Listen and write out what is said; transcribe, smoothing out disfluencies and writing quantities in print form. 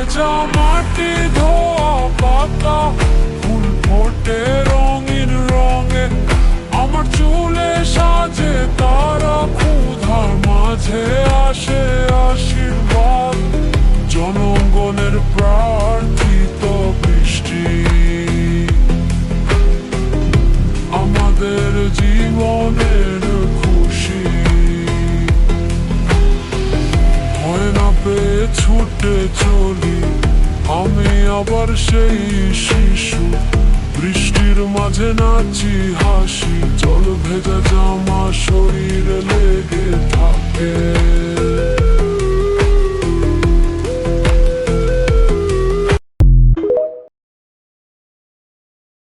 ভেজা মাটি ধোয়া পাতা ফুল ফোটে রঙিন রঙে আমার চুলে সাজে তারা ক্ষুধার মাঝে আসে আশীর্বাদ জনগণের প্রার্থিত বৃষ্টি আমাদের জীবনের খুশি ভয় না পেয়ে ছুটে চলি আমি আবার সেই শিশু বৃষ্টির মাঝে নাচি হাসি জল ভেজা জামা শরীরে লেগে থাকে।